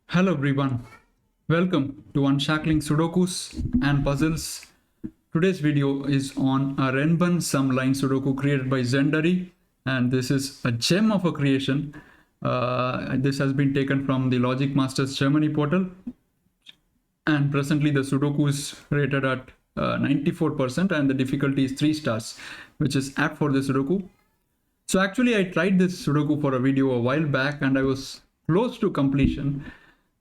Hello everyone, welcome to Unshackling Sudokus and Puzzles. Today's video is on a Region Sum Lines Sudoku created by Xendar, and this is a gem of a creation. This has been taken from the Logic Masters Germany portal, and presently the Sudoku is rated at 94% and the difficulty is 3 stars, which is apt for the Sudoku. So actually I tried this Sudoku for a video a while back and I was close to completion,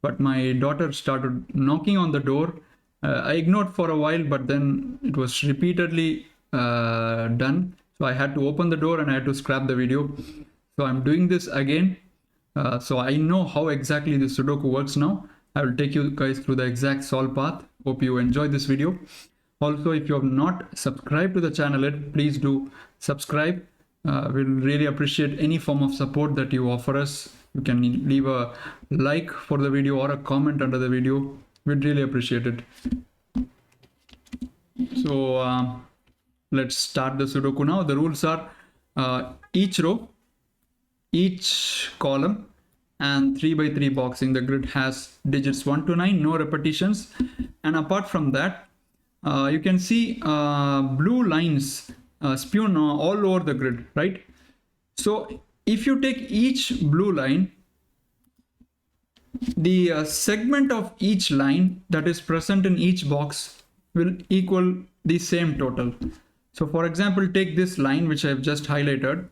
but my daughter started knocking on the door. I ignored for a while, but then it was repeatedly done. So I had to open the door and I had to scrap the video. So I'm doing this again. So I know how exactly the Sudoku works now. I will take you guys through the exact solve path. Hope you enjoy this video. Also, if you have not subscribed to the channel yet, please do subscribe. We'll really appreciate any form of support that you offer us. You can leave a like for the video or a comment under the video. We'd really appreciate it. So let's start the Sudoku now. The rules are each row, each column, and 3 by 3 box in the grid has digits 1 to 9, no repetitions. And apart from that, you can see blue lines spewed all over the grid, right? So if you take each blue line, the segment of each line that is present in each box will equal the same total. So for example, take this line which I have just highlighted.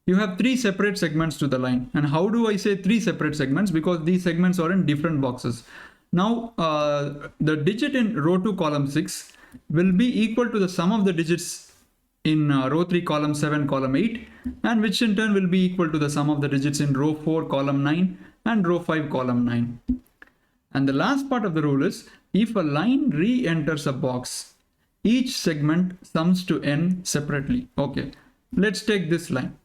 You have 3 separate segments to the line. And how do I say 3 separate segments? Because these segments are in different boxes. Now the digit in row 2 column 6 will be equal to the sum of the digits in row 3 column 7 column 8, and which in turn will be equal to the sum of the digits in row 4 column 9 and row 5 column 9. And the last part of the rule is, if a line re-enters a box, each segment sums to n separately. Okay, let's take this line.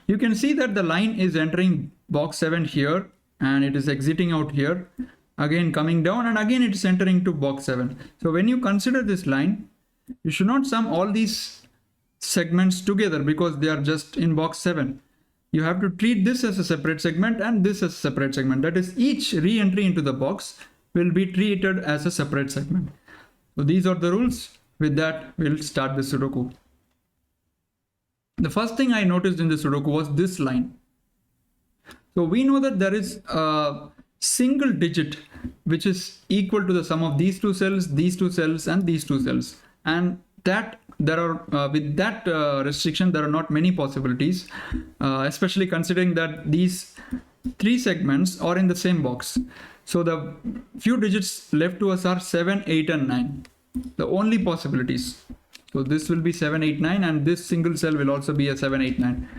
You can see that the line is entering box 7 here and it is exiting out here, again coming down, and again it is entering to box 7. So when you consider this line, you should not sum all these segments together because they are just in box 7. You have to treat this as a separate segment and this as a separate segment. That is, each re-entry into the box will be treated as a separate segment. So these are the rules. With that, we'll start the Sudoku. The first thing I noticed in the Sudoku was this line. So we know that there is a single digit which is equal to the sum of these 2 cells, these 2 cells, and these 2 cells. And that there are with that restriction, there are not many possibilities, especially considering that these 3 segments are in the same box. So the few digits left to us are 7, 8, and 9. The only possibilities. So this will be 7, 8, 9, and this single cell will also be a 7, 8, 9.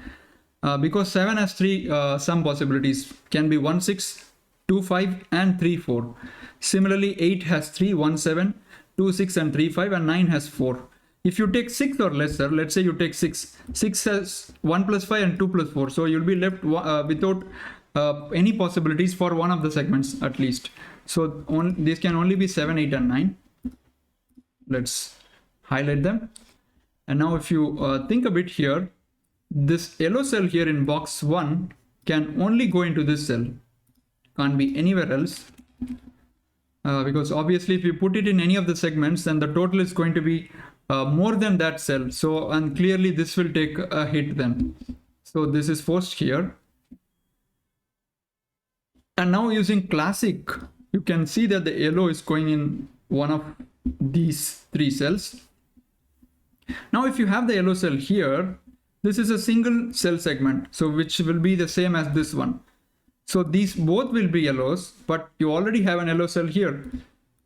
Because 7 has 3 some possibilities, can be 1, 6, 2, 5, and 3, 4. Similarly, 8 has 3, 1, 7, 2, 6, and 3, 5, and 9 has 4. If you take 6 or lesser, let's say you take 6. 6 has 1 plus 5 and 2 plus 4. So you'll be left without any possibilities for one of the segments at least. So these can only be 7, 8, and 9. Let's highlight them. And now if you think a bit here, this yellow cell here in box 1 can only go into this cell. Can't be anywhere else. Because obviously if you put it in any of the segments, then the total is going to be more than that cell. So, and clearly this will take a hit then. So this is forced here. And now using Classic, you can see that the yellow is going in one of these 3 cells. Now if you have the yellow cell here, this is a single cell segment, so which will be the same as this one. So these both will be yellows, but you already have an yellow cell here.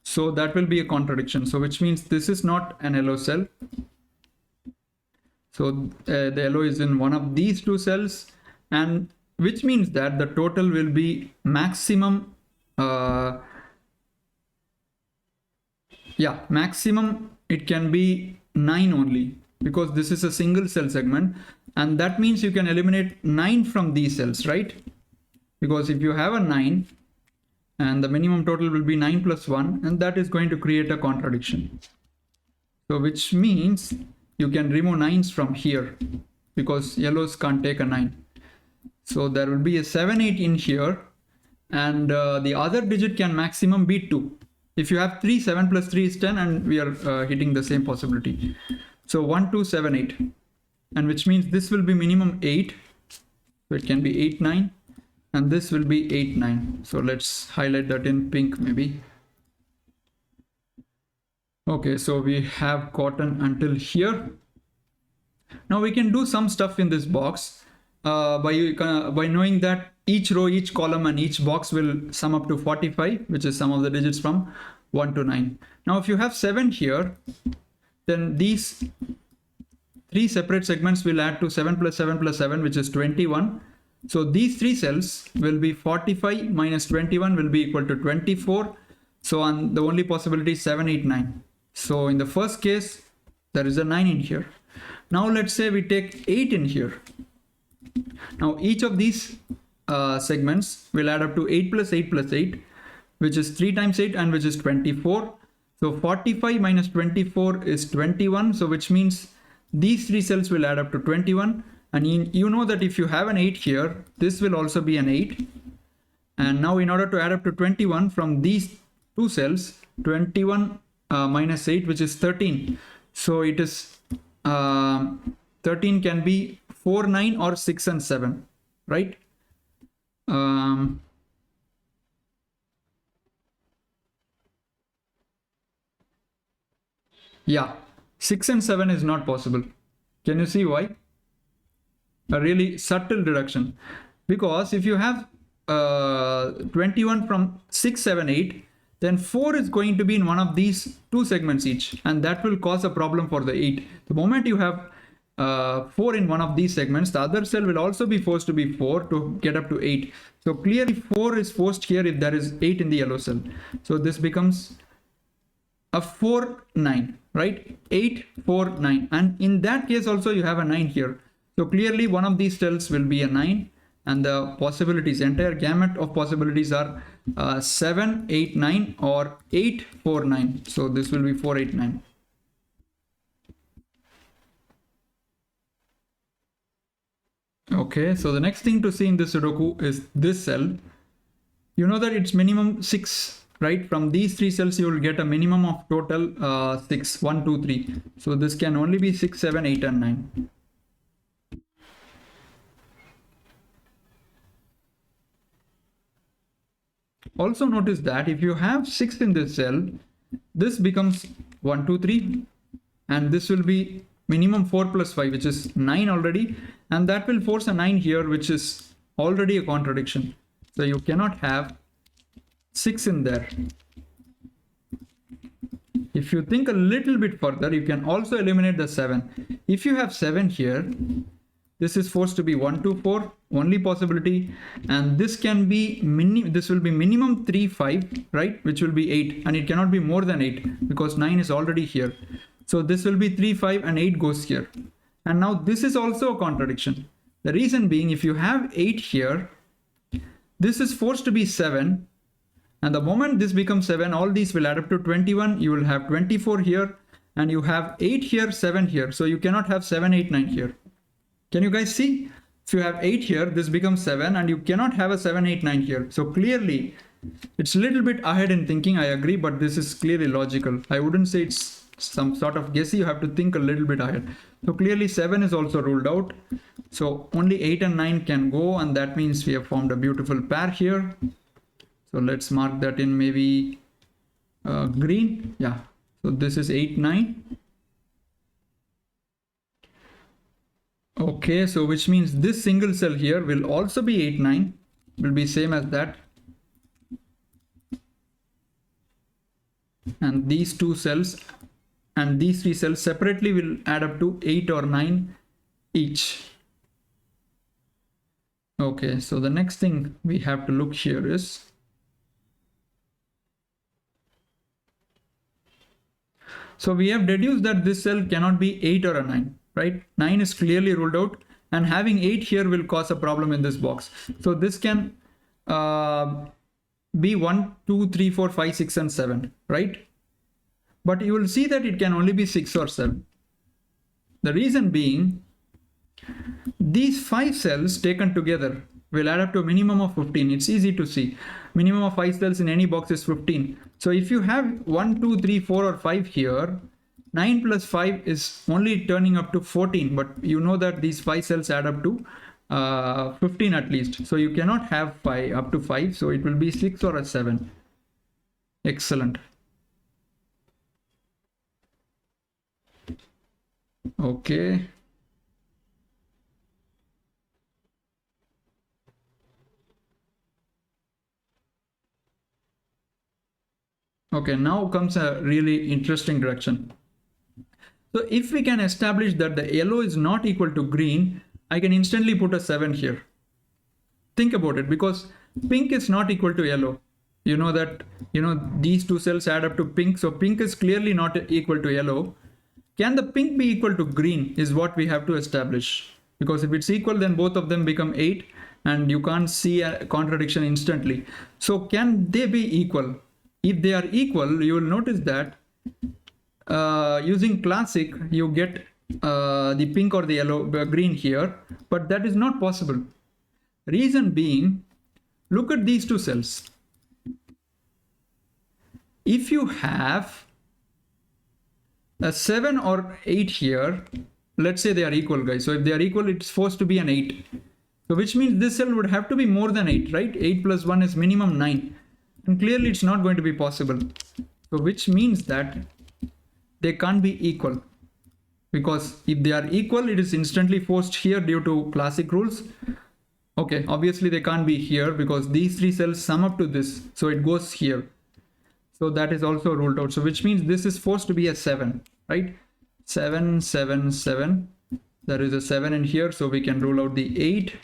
So that will be a contradiction. So which means this is not an yellow cell. So the yellow is in one of these 2 cells, and which means that the total will be maximum. Maximum it can be 9 only, because this is a single cell segment, and that means you can eliminate 9 from these cells, right? Because if you have a 9 and the minimum total will be 9 plus 1, and that is going to create a contradiction. So which means you can remove 9s from here because yellows can't take a 9. So there will be a 7, 8 in here, and the other digit can maximum be 2. If you have 3, 7 plus 3 is 10, and we are hitting the same possibility. So 1, 2, 7, 8, and which means this will be minimum 8. So it can be 8, 9, and this will be 8, 9. So let's highlight that in pink maybe. Okay, so we have gotten until here. Now we can do some stuff in this box by knowing that each row, each column, and each box will sum up to 45, which is sum of the digits from 1 to 9. Now if you have 7 here, then these 3 separate segments will add to 7 plus 7 plus 7, which is 21. So these 3 cells will be 45 minus 21 will be equal to 24. So on the only possibility is 7, 8, 9. So in the first case, there is a 9 in here. Now let's say we take 8 in here. Now each of these segments will add up to 8 plus 8 plus 8, which is 3 times 8, and which is 24. So 45 minus 24 is 21. So which means these 3 cells will add up to 21. And you know that if you have an 8 here, this will also be an 8. And now in order to add up to 21 from these 2 cells, 21 minus 8, which is 13. So it is 13 can be 4, 9 or 6 and 7, right? Yeah, 6 and 7 is not possible. Can you see why? A really subtle deduction. Because if you have 21 from 6, 7, 8, then 4 is going to be in one of these 2 segments each, and that will cause a problem for the 8. The moment you have 4 in one of these segments, the other cell will also be forced to be 4 to get up to 8. So clearly 4 is forced here if there is 8 in the yellow cell. So this becomes a 4, 9, right? 8, 4, 9. And in that case also you have a 9 here. So clearly one of these cells will be a 9, and the possibilities, entire gamut of possibilities are 7, 8, 9 or 8, 4, 9. So this will be 4, 8, 9. Okay, so the next thing to see in this Sudoku is this cell. You know that it's minimum 6, right? From these 3 cells you will get a minimum of total 6, 1, 2, 3. So this can only be 6, 7, 8 and 9. Also notice that if you have 6 in this cell, this becomes 1, 2, 3, and this will be minimum 4 plus 5, which is 9 already, and that will force a 9 here, which is already a contradiction. So you cannot have 6 in there. If you think a little bit further, you can also eliminate the 7. If you have 7 here, this is forced to be 1, 2, 4, only possibility, and this can be this will be minimum 3, 5, right, which will be 8, and it cannot be more than 8 because 9 is already here. So this will be 3, 5, and 8 goes here. And now this is also a contradiction. The reason being, if you have 8 here, this is forced to be 7, and the moment this becomes 7, all these will add up to 21. You will have 24 here, and you have 8 here, 7 here. So you cannot have 7, 8, 9 here. Can you guys see? If you have 8 here, this becomes 7, and you cannot have a 7, 8, 9 here. So clearly, it's a little bit ahead in thinking, I agree, but this is clearly logical. I wouldn't say it's some sort of guessy. You have to think a little bit ahead. So clearly 7 is also ruled out. So only 8 and 9 can go, and that means we have formed a beautiful pair here. So let's mark that in maybe green. Yeah. So this is 8, 9. Okay, so which means this single cell here will also be 8, 9, will be same as that. And these 2 cells and these 3 cells separately will add up to 8 or 9 each. Okay, so the next thing we have to look here is, so we have deduced that this cell cannot be 8 or a 9. Right? 9 is clearly ruled out, and having 8 here will cause a problem in this box. So this can be 1, 2, 3, 4, 5, 6, and 7, right? But you will see that it can only be 6 or 7. The reason being, these 5 cells taken together will add up to a minimum of 15. It's easy to see. Minimum of 5 cells in any box is 15. So if you have 1, 2, 3, 4 or 5 here, 9 plus 5 is only turning up to 14, but you know that these 5 cells add up to 15 at least. So you cannot have 5 up to 5. So it will be 6 or a 7. Excellent. Okay. Okay, now comes a really interesting direction. So if we can establish that the yellow is not equal to green, I can instantly put a 7 here. Think about it, because pink is not equal to yellow. You know that, these two cells add up to pink. So pink is clearly not equal to yellow. Can the pink be equal to green is what we have to establish. Because if it's equal, then both of them become 8 and you can't see a contradiction instantly. So can they be equal? If they are equal, you will notice that using classic, you get the pink or the yellow, green here, but that is not possible. Reason being, look at these two cells. If you have a 7 or 8 here, let's say they are equal, guys. So if they are equal, it's supposed to be an 8. So which means this cell would have to be more than 8, right? 8 plus 1 is minimum 9. And clearly it's not going to be possible. So which means that they can't be equal. Because if they are equal, it is instantly forced here due to classic rules. Okay, obviously they can't be here because these 3 cells sum up to this. So it goes here. So that is also ruled out. So which means this is forced to be a 7, right? 7, 7, 7. There is a 7 in here. So we can rule out the 8.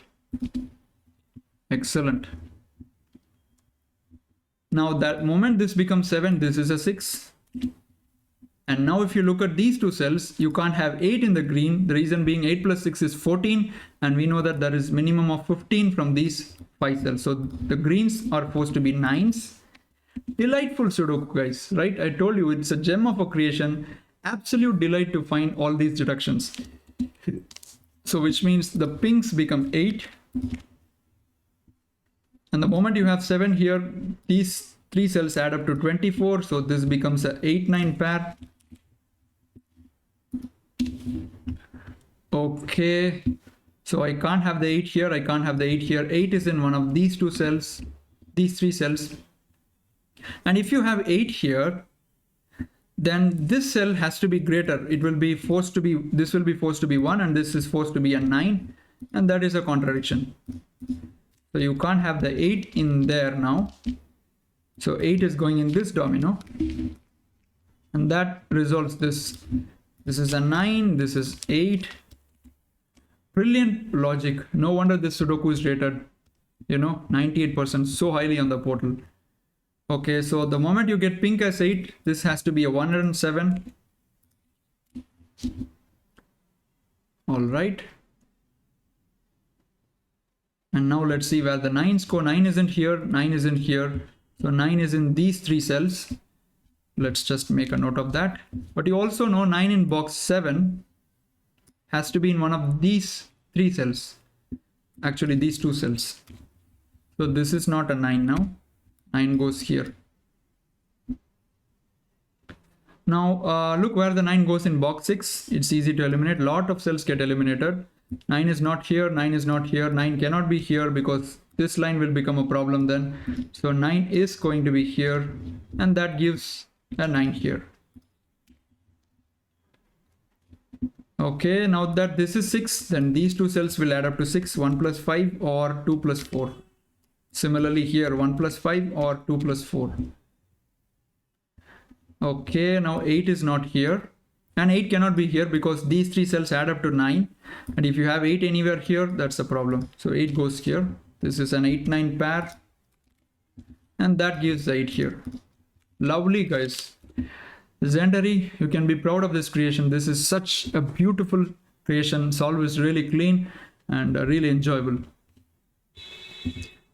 Excellent. Now that moment this becomes 7, this is a 6. And now if you look at these two cells, you can't have 8 in the green. The reason being 8 plus 6 is 14. And we know that there is minimum of 15 from these 5 cells. So the greens are supposed to be 9s. Delightful Sudoku, guys, right? I told you it's a gem of a creation. Absolute delight to find all these deductions. So which means the pinks become 8. And the moment you have 7 here, these 3 cells add up to 24. So this becomes a 8-9 pair. Okay. So I can't have the 8 here. I can't have the 8 here. 8 is in one of these 2 cells, these 3 cells. And if you have 8 here, then this cell has to be greater. It will be forced to be, this will be forced to be 1 and this is forced to be a 9. And that is a contradiction. So you can't have the 8 in there now. So 8 is going in this domino. And that resolves this. This is a 9. This is 8. Brilliant logic. No wonder this Sudoku is rated, 98%, so highly on the portal. Okay, so the moment you get pink as 8, this has to be a 107. All right. And now let's see where the 9s go. 9 isn't here, 9 isn't here. So 9 is in these 3 cells. Let's just make a note of that. But you also know 9 in box 7 has to be in one of these 3 cells. Actually, these 2 cells. So this is not a 9 now. 9 goes here. Now look where the 9 goes in box 6. It's easy to eliminate. Lot of cells get eliminated. 9 is not here, 9 is not here, 9 cannot be here because this line will become a problem then. So 9 is going to be here and that gives a 9 here. Okay, now that this is 6, then these 2 cells will add up to 6, 1 plus 5 or 2 plus 4. Similarly here, 1 plus 5 or 2 plus 4. Okay, now 8 is not here. And 8 cannot be here because these 3 cells add up to 9. And if you have 8 anywhere here, that's a problem. So 8 goes here. This is an 8-9 pair. And that gives the 8 here. Lovely, guys. Xendar, you can be proud of this creation. This is such a beautiful creation. Solve is really clean and really enjoyable.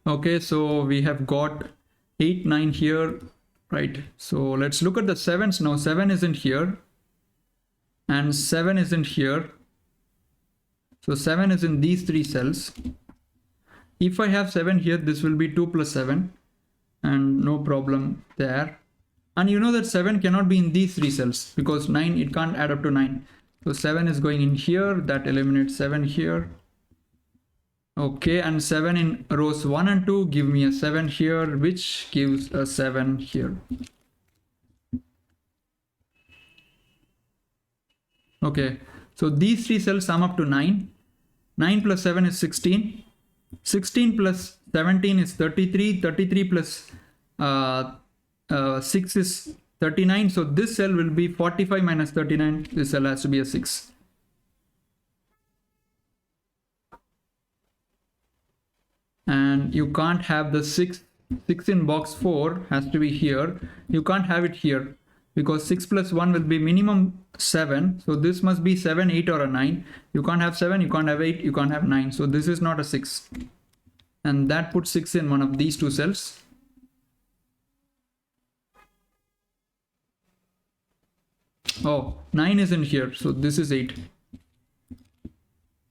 Okay, so we have got 8, 9 here, right? So let's look at the 7s now. 7 isn't here. And 7 isn't here. So 7 is in these 3 cells. if I have 7 here, this will be 2 plus 7 and no problem there. And you know that 7 cannot be in these three cells because 9, it can't add up to 9. So 7 is going in here, that eliminates 7 here. Okay, and 7 in rows 1 and 2 give me a 7 here, which gives a 7 here. Okay, so these three cells sum up to 9. 9 plus 7 is 16. 16 plus 17 is 33. 33 plus 6 is 39. So this cell will be 45 minus 39. This cell has to be a 6. And you can't have the 6 in box 4 has to be here. You can't have it here because 6 plus 1 will be minimum 7. So this must be 7, 8 or a 9. You can't have 7, you can't have 8, you can't have 9. So this is not a 6. And that puts 6 in one of these two cells. Oh, 9 is in here. So this is 8.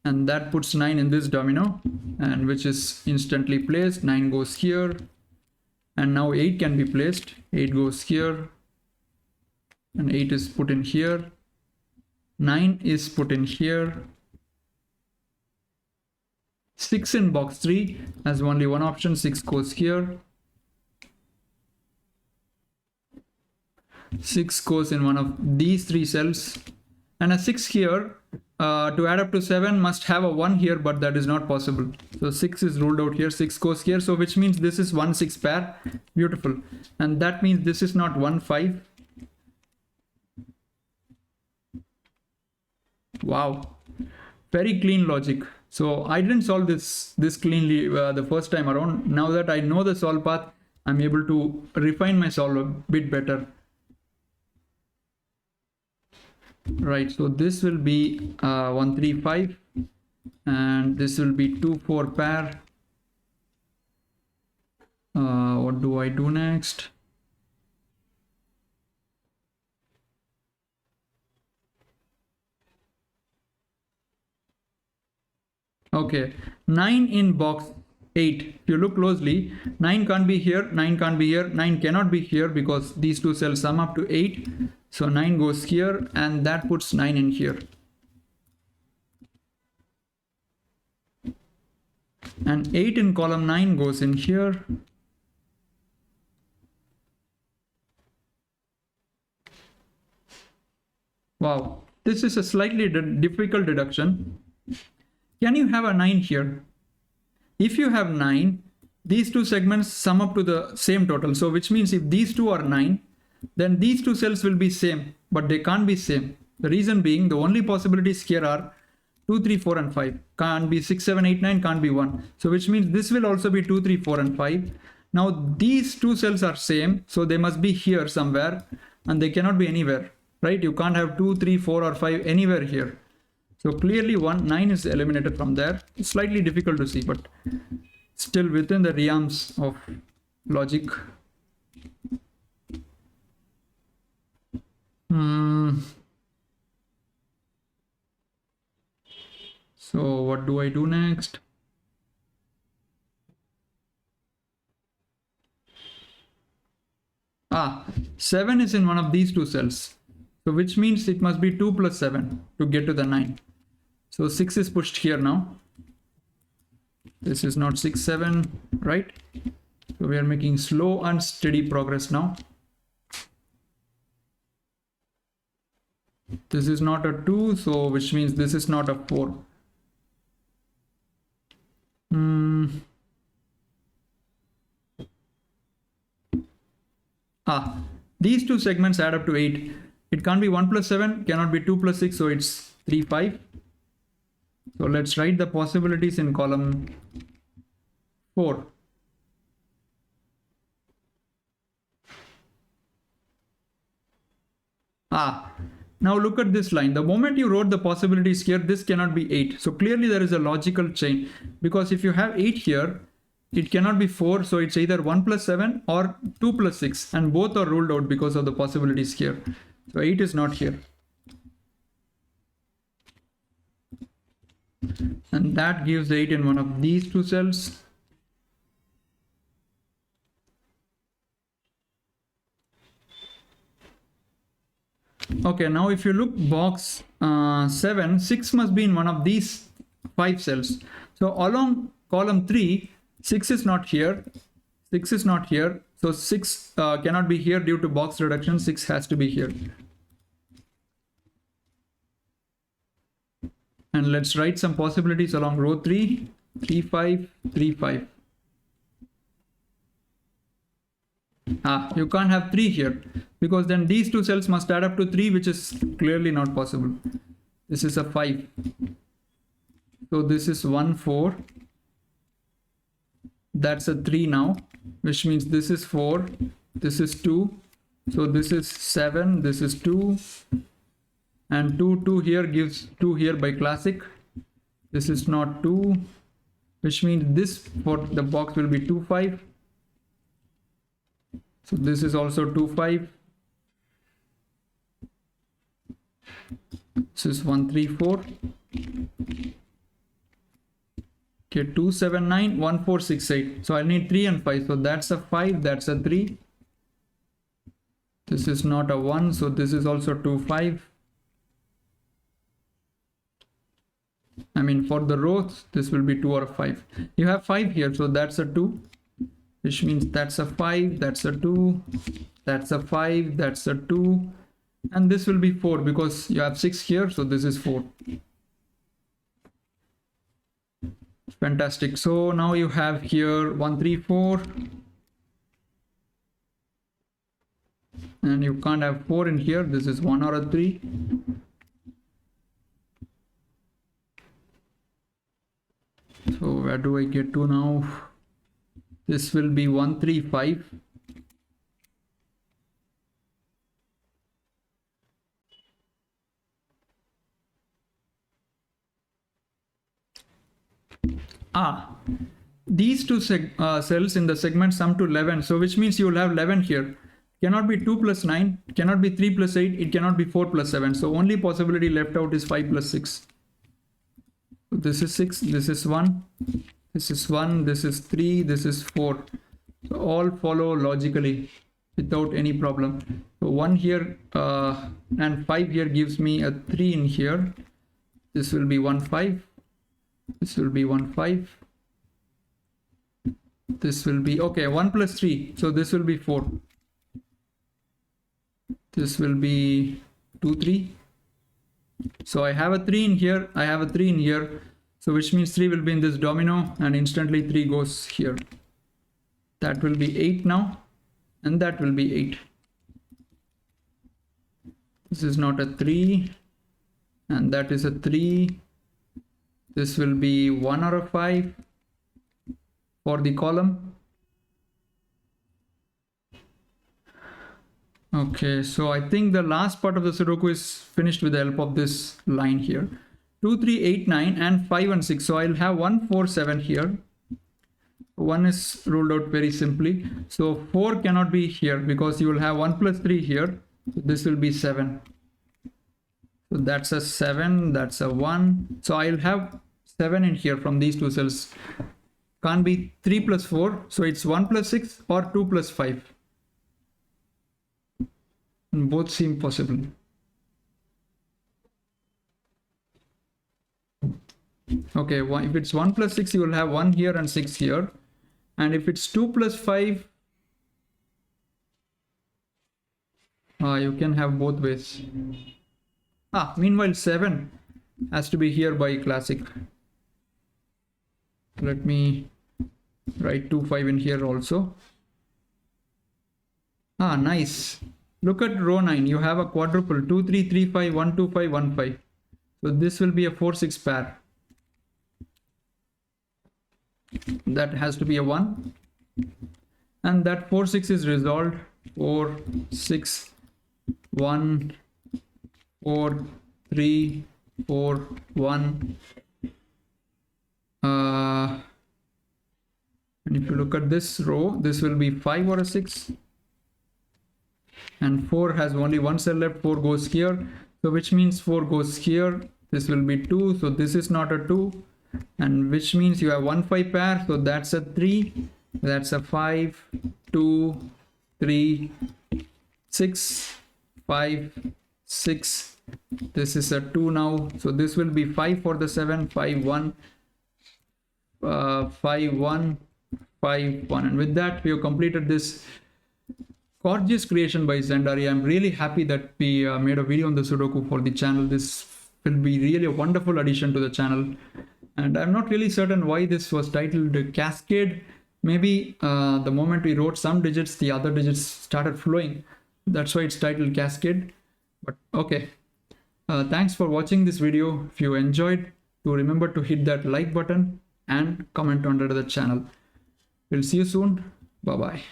And that puts 9 in this domino, and which is instantly placed. 9 goes here. And now 8 can be placed. 8 goes here. And 8 is put in here. 9 is put in here. 6 in box 3 has only one option. 6 goes here. 6 goes in one of these three cells. And a 6 here to add up to 7 must have a 1 here, but that is not possible. So 6 is ruled out here. 6 goes here. So which means this is 1 6 pair. Beautiful. And that means this is not 1 5. Wow, very clean logic. So I didn't solve this cleanly the first time around. Now that I know the solve path, I'm able to refine my solve a bit better. Right, so this will be 1 3 5 and this will be 2 4 pair. What do I do next? Okay, 9 in box 8. If you look closely, 9 can't be here, 9 can't be here, 9 cannot be here because these two cells sum up to 8. So 9 goes here and that puts 9 in here. And 8 in column 9 goes in here. Wow, this is a slightly difficult deduction. Can you have a 9 here? If you have 9, these two segments sum up to the same total. So which means if these two are 9, then these two cells will be same, but they can't be same. The reason being, the only possibilities here are 2, 3, 4 and 5. Can't be 6, 7, 8, 9, can't be 1. So which means this will also be 2, 3, 4 and 5. Now these two cells are same, so they must be here somewhere and they cannot be anywhere, right? You can't have 2, 3, 4 or 5 anywhere here. So clearly 9 is eliminated from there. It's slightly difficult to see, but still within the realms of logic. So what do I do next? Ah, 7 is in one of these two cells. So which means it must be 2 plus 7 to get to the 9. So 6 is pushed here now. This is not 6, 7, right? So we are making slow and steady progress now. This is not a 2, so which means this is not a 4. These two segments add up to 8. It can't be 1 plus 7, cannot be 2 plus 6, so it's 3, 5. So let's write the possibilities in column 4. Now look at this line. The moment you wrote the possibilities here, this cannot be 8. So clearly there is a logical chain, because if you have 8 here, it cannot be 4. So it's either 1 plus 7 or 2 plus 6, and both are ruled out because of the possibilities here. So 8 is not here. And that gives 8 in one of these two cells. Okay, now if you look box 7, 6 must be in one of these 5 cells. So along column 3, 6 is not here, 6 is not here, so 6 cannot be here due to box reduction. 6 has to be here. And let's write some possibilities along row 3, 3, 5, 3, 5. You can't have 3 here, because then these two cells must add up to 3, which is clearly not possible. This is a 5. So this is 1, 4. That's a 3 now, which means this is 4, this is 2. So this is 7, this is 2. And 2, 2 here gives 2 here by classic. This is not 2, which means this for the box will be 2, 5. So this is also 2, 5. This is 1, 3, 4. Okay, 2, 7, 9, 1, 4, 6, 8. So I need 3 and 5. So that's a 5, that's a 3. This is not a 1, so this is also 2, 5. I mean, for the rows, this will be 2 or 5. You have 5 here, so that's a 2, which means that's a 5, that's a 2, that's a 5, that's a 2, and this will be 4 because you have 6 here, so this is 4. Fantastic. So now you have here 1, 3, 4, and you can't have 4 in here. This is 1 or a 3. So where do I get to now? This will be 1, 3, 5. These two cells in the segment sum to 11. So which means you will have 11 here. Cannot be 2 plus 9, cannot be 3 plus 8, it cannot be 4 plus 7. So only possibility left out is 5 plus 6. So this is 6, this is 1, this is 1, this is 3, this is 4. So all follow logically without any problem. So 1 here and 5 here gives me a 3 in here. This will be 1, 5. This will be 1, 5. This will be, okay, 1 plus 3. So this will be 4. This will be 2, 3. So I have a 3 in here, I have a 3 in here. So which means 3 will be in this domino and instantly 3 goes here. That will be 8 now, and that will be 8. This is not a 3, and that is a 3. This will be 1 or a 5 for the column. Okay, so I think the last part of the Sudoku is finished with the help of this line here. 2, 3, 8, 9 and 5 and 6. So I'll have 1, 4, 7 here. 1 is ruled out very simply. So 4 cannot be here because you will have 1 plus 3 here. So this will be 7. So that's a 7, that's a 1. So I'll have 7 in here from these two cells. Can't be 3 plus 4. So it's 1 plus 6 or 2 plus 5. And both seem possible. Okay, if it's 1 plus 6, you will have 1 here and 6 here. And if it's 2 plus 5, you can have both ways. Meanwhile 7 has to be here by classic. Let me write 2, 5 in here also. Nice. Look at row 9. You have a quadruple 2, 3, 3, 5, 1, 2, 5, 1, 5. So this will be a 4, 6 pair. That has to be a 1. And that 4, 6 is resolved. 4, 6, 1, 4, 3, 4, 1. And if you look at this row, this will be 5 or a 6. And 4 has only one cell left. 4 goes here. So which means 4 goes here. This will be 2. So this is not a 2. And which means you have 1, 5 pair. So that's a 3. That's a 5, 2, 3, 6, 5, 6. This is a 2 now. So this will be 5 for the 7, 5, 1, 5, 1, 5, 1. And with that, we have completed this gorgeous creation by Xendar. I'm really happy that we made a video on the Sudoku for the channel. This will be really a wonderful addition to the channel. And I'm not really certain why this was titled Cascade. Maybe the moment we wrote some digits, the other digits started flowing. That's why it's titled Cascade. But okay. Thanks for watching this video. If you enjoyed, do remember to hit that like button and comment under the channel. We'll see you soon. Bye-bye.